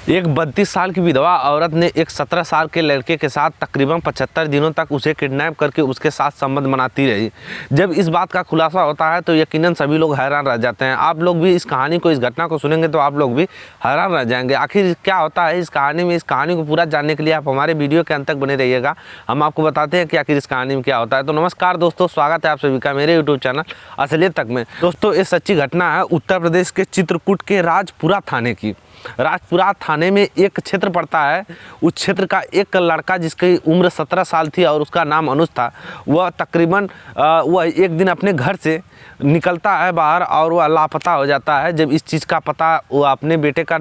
एक 32 साल की विधवा औरत ने एक 17 साल के लड़के के साथ तकरीबन 75 दिनों तक उसे किडनैप करके उसके साथ संबंध बनाती रही। जब इस बात का खुलासा होता है तो यकीनन सभी लोग हैरान रह जाते हैं। आप लोग भी इस कहानी को, इस घटना को सुनेंगे तो आप लोग भी हैरान रह जाएंगे। आखिर क्या होता है इस कहानी में। इस कहानी को पूरा जानने के लिए आप हमारे वीडियो के अंत तक बने रहिएगा। हम आपको बताते हैं कि आखिर इस कहानी में क्या होता है। तो नमस्कार दोस्तों, स्वागत है आप सभी का मेरे यूट्यूब चैनल असलियत तक में। दोस्तों, ये सच्ची घटना है उत्तर प्रदेश के चित्रकूट के राजपुरा थाने की। राजपुरा थाने में एक क्षेत्र पड़ता है। उस क्षेत्र का एक लड़का जिसकी उम्र 17 साल थी और उसका नाम अनुज था, वह तकरीबन वह एक दिन अपने घर से निकलता है बाहर और वह लापता हो जाता है। जब इस चीज़ का पता वह अपने बेटे का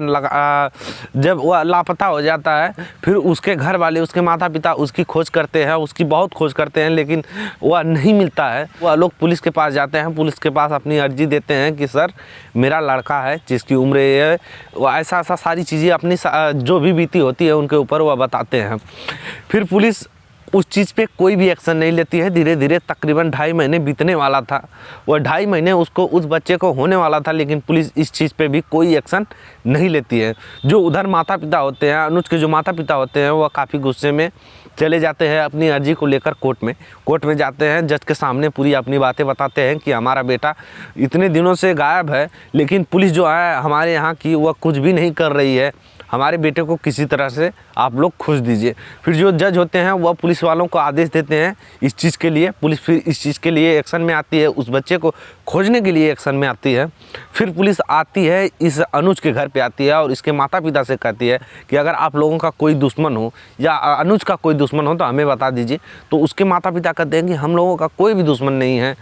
जब वह लापता हो जाता है, फिर उसके घर वाले, उसके माता पिता उसकी खोज करते हैं, उसकी बहुत खोज करते हैं, लेकिन वह नहीं मिलता है। वह लोग पुलिस के पास जाते हैं, पुलिस के पास अपनी अर्जी देते हैं कि सर मेरा लड़का है जिसकी उम्र ये है, वह ऐसा सारी चीज़ें अपनी जो भी बीती होती है उनके ऊपर वह बताते हैं। फिर पुलिस उस चीज़ पे कोई भी एक्शन नहीं लेती है। धीरे धीरे तकरीबन 2.5 महीने बीतने वाला था। वह 2.5 महीने उसको, उस बच्चे को होने वाला था, लेकिन पुलिस इस चीज़ पे भी कोई एक्शन नहीं लेती है। जो उधर माता पिता होते हैं, अनुज के जो माता पिता होते हैं, वह काफ़ी गुस्से में चले जाते हैं अपनी अर्जी को लेकर कोर्ट में जाते हैं। जज के सामने पूरी अपनी बातें बताते हैं कि हमारा बेटा इतने दिनों से गायब है, लेकिन पुलिस जो है हमारे यहाँ की वह कुछ भी नहीं कर रही है। हमारे बेटे को किसी तरह से आप लोग खोज दीजिए। फिर जो जज होते हैं वह पुलिस वालों को आदेश देते हैं इस चीज़ के लिए। पुलिस फिर इस चीज़ के लिए एक्शन में आती है, उस बच्चे को खोजने के लिए एक्शन में आती है। फिर पुलिस आती है, इस अनुज के घर पे आती है और इसके माता पिता से कहती है कि अगर आप लोगों का कोई दुश्मन हो या अनुज का कोई दुश्मन हो तो हमें बता दीजिए। तो उसके माता पिता कहते हैं कि हम लोगों का कोई भी दुश्मन नहीं है।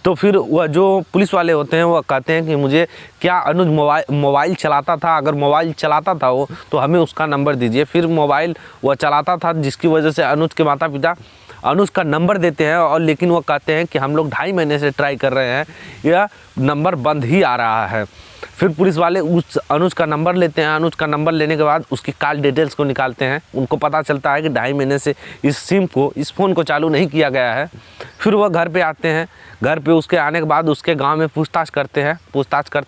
तो फिर वह जो पुलिस वाले होते हैं वह कहते हैं कि मुझे क्या अनुज मोबाइल चलाता था? अगर मोबाइल चलाता था वो तो हमें उसका नंबर दीजिए। फिर मोबाइल वह चलाता था, जिसकी वजह से अनुज के माता पिता अनुज का नंबर देते हैं, और लेकिन वो कहते हैं कि हम लोग 2.5 महीने से ट्राई कर रहे हैं, यह नंबर बंद ही आ रहा है। फिर पुलिस वाले उस अनुज का नंबर लेते हैं। अनुज का नंबर लेने के बाद उसकी कॉल डिटेल्स को निकालते हैं। उनको पता चलता है कि 2.5 महीने से इस फ़ोन को चालू नहीं किया गया है। फिर वह घर पे आते हैं। घर पे उसके आने के बाद उसके गांव में पूछताछ करते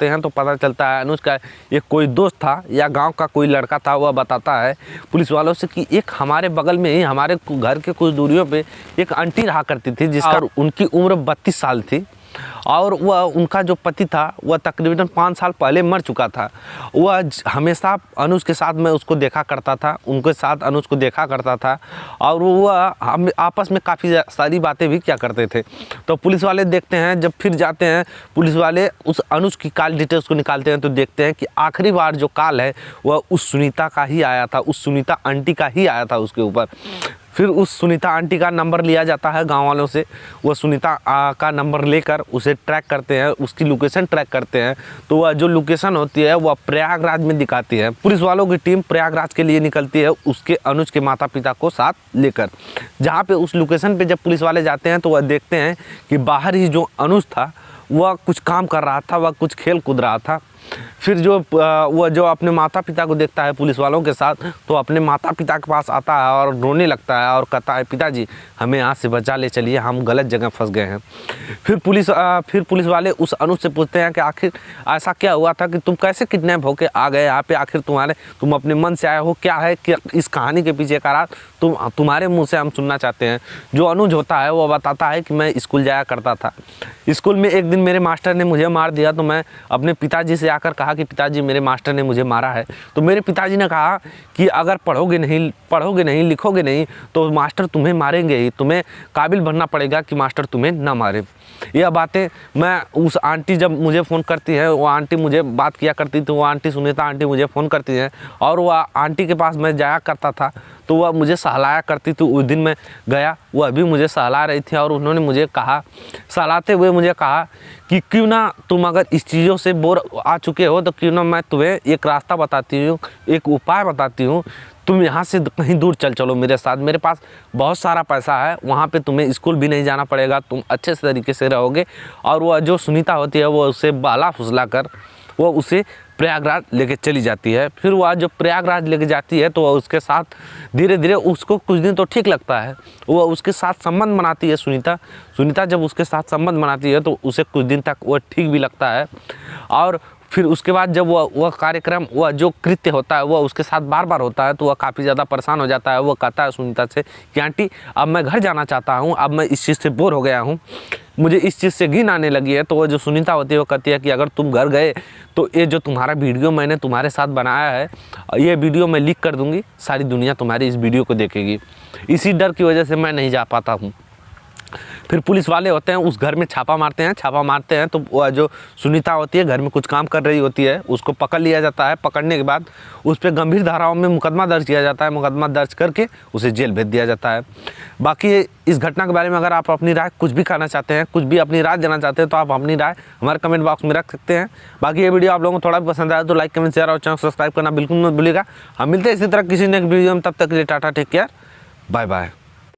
हैं तो पता चलता है अनुज का एक कोई दोस्त था या गांव का कोई लड़का था। वह बताता है पुलिस वालों से कि एक हमारे बगल में ही, हमारे घर के कुछ दूरियों पे एक आंटी रहा करती थी जिसका उनकी उम्र 32 साल थी, और वह, उनका जो पति था वह तकरीबन 5 साल पहले मर चुका था। वह हमेशा अनुज के साथ में उसको देखा करता था, उनके साथ अनुज को देखा करता था, और वह हम आपस में काफ़ी सारी बातें भी किया करते थे। तो पुलिस वाले देखते हैं, जब फिर जाते हैं पुलिस वाले उस अनुज की कॉल डिटेल्स को निकालते हैं तो देखते हैं कि आखिरी बार जो कॉल है वह उस सुनीता का ही आया था, उस सुनीता आंटी का ही आया था उसके ऊपर। फिर उस सुनीता आंटी का नंबर लिया जाता है गांव वालों से। वह सुनीता का नंबर लेकर उसे ट्रैक करते हैं, उसकी लोकेशन ट्रैक करते हैं। तो वह जो लोकेशन होती है वह प्रयागराज में दिखाती है। पुलिस वालों की टीम प्रयागराज के लिए निकलती है उसके अनुज के माता पिता को साथ लेकर। जहाँ पे उस लोकेशन पे जब पुलिस वाले जाते हैं तो वह देखते हैं कि बाहर ही जो अनुज था वह कुछ काम कर रहा था, वह कुछ खेल कूद रहा था। फिर वह जो अपने माता पिता को देखता है पुलिस वालों के साथ, तो अपने माता पिता के पास आता है और रोने लगता है और कहता है पिताजी हमें यहाँ से बचा ले चलिए, हम गलत जगह फंस गए हैं। फिर पुलिस वाले उस अनुज से पूछते हैं कि आखिर ऐसा क्या हुआ था कि तुम कैसे किडनैप होके आ गए यहाँ पे? आखिर तुम अपने मन से आए हो, क्या है कि इस कहानी के पीछे का राज तुम्हारे मुँह से हम सुनना चाहते हैं। जो अनुज होता है वह बताता है कि मैं स्कूल जाया करता था। स्कूल में एक दिन मेरे मास्टर ने मुझे मार दिया, तो मैं अपने पिताजी से आकर कहा कि पिताजी मेरे मास्टर ने मुझे मारा है। तो मेरे पिताजी ने कहा कि अगर पढ़ोगे नहीं लिखोगे नहीं तो मास्टर तुम्हें मारेंगे ही, तुम्हें काबिल बनना पड़ेगा कि मास्टर तुम्हें ना मारे। यह बातें मैं उस आंटी जब मुझे फ़ोन करती है, वो आंटी मुझे बात किया करती थी, वो आंटी सुनीता आंटी मुझे फ़ोन करती है और वह आंटी के पास मैं जाया करता था तो वह मुझे सहलाया करती थी। उस दिन मैं गया, वह भी मुझे सहला रही थी और उन्होंने मुझे कहा, सहलाते हुए मुझे कहा कि क्यों ना तुम अगर इस चीज़ों से बोर आ चुके हो तो क्यों ना मैं तुम्हें एक रास्ता बताती हूँ, एक उपाय बताती हूँ। तुम यहाँ से कहीं दूर चलो मेरे साथ, मेरे पास बहुत सारा पैसा है, वहाँ पे तुम्हें स्कूल भी नहीं जाना पड़ेगा, तुम अच्छे से तरीके से रहोगे। और वह जो सुनीता होती है वो उसे बहला फुसला कर वो उसे प्रयागराज लेके चली जाती है। फिर वह जब प्रयागराज लेके जाती है तो वह उसके साथ धीरे धीरे, उसको कुछ दिन तो ठीक लगता है, वह उसके साथ संबंध बनाती है सुनीता जब उसके साथ संबंध बनाती है तो उसे कुछ दिन तक वह ठीक भी लगता है। और फिर उसके बाद जब वह कार्यक्रम, वह जो कृत्य होता है वह उसके साथ बार बार होता है, तो वह काफ़ी ज़्यादा परेशान हो जाता है। वह कहता है सुनीता से कि आंटी अब मैं घर जाना चाहता हूँ, अब मैं इस चीज़ से बोर हो गया हूँ, मुझे इस चीज़ से घिन आने लगी है। तो वो जो सुनीता होती है वो कहती है कि अगर तुम घर गए तो ये जो तुम्हारा वीडियो मैंने तुम्हारे साथ बनाया है, ये वीडियो मैं लीक कर दूँगी, सारी दुनिया तुम्हारी इस वीडियो को देखेगी। इसी डर की वजह से मैं नहीं जा पाता हूँ। फिर पुलिस वाले होते हैं उस घर में छापा मारते हैं तो वह जो सुनीता होती है घर में कुछ काम कर रही होती है, उसको पकड़ लिया जाता है। पकड़ने के बाद उस पर गंभीर धाराओं में मुकदमा दर्ज किया जाता है। मुकदमा दर्ज करके उसे जेल भेज दिया जाता है। बाकी इस घटना के बारे में अगर आप अपनी राय कुछ भी कहना चाहते हैं, कुछ भी अपनी राय देना चाहते हैं, तो आप अपनी राय हमारे कमेंट बॉक्स में रख सकते हैं। बाकी ये वीडियो आप लोगों को थोड़ा भी पसंद आया तो लाइक, कमेंट, शेयर और चैनल सब्सक्राइब करना बिल्कुल मत भूलिएगा। हम मिलते हैं इसी तरह किसी नेक्स्ट वीडियो में, तब तक के लिए ta ta, take care, bye bye.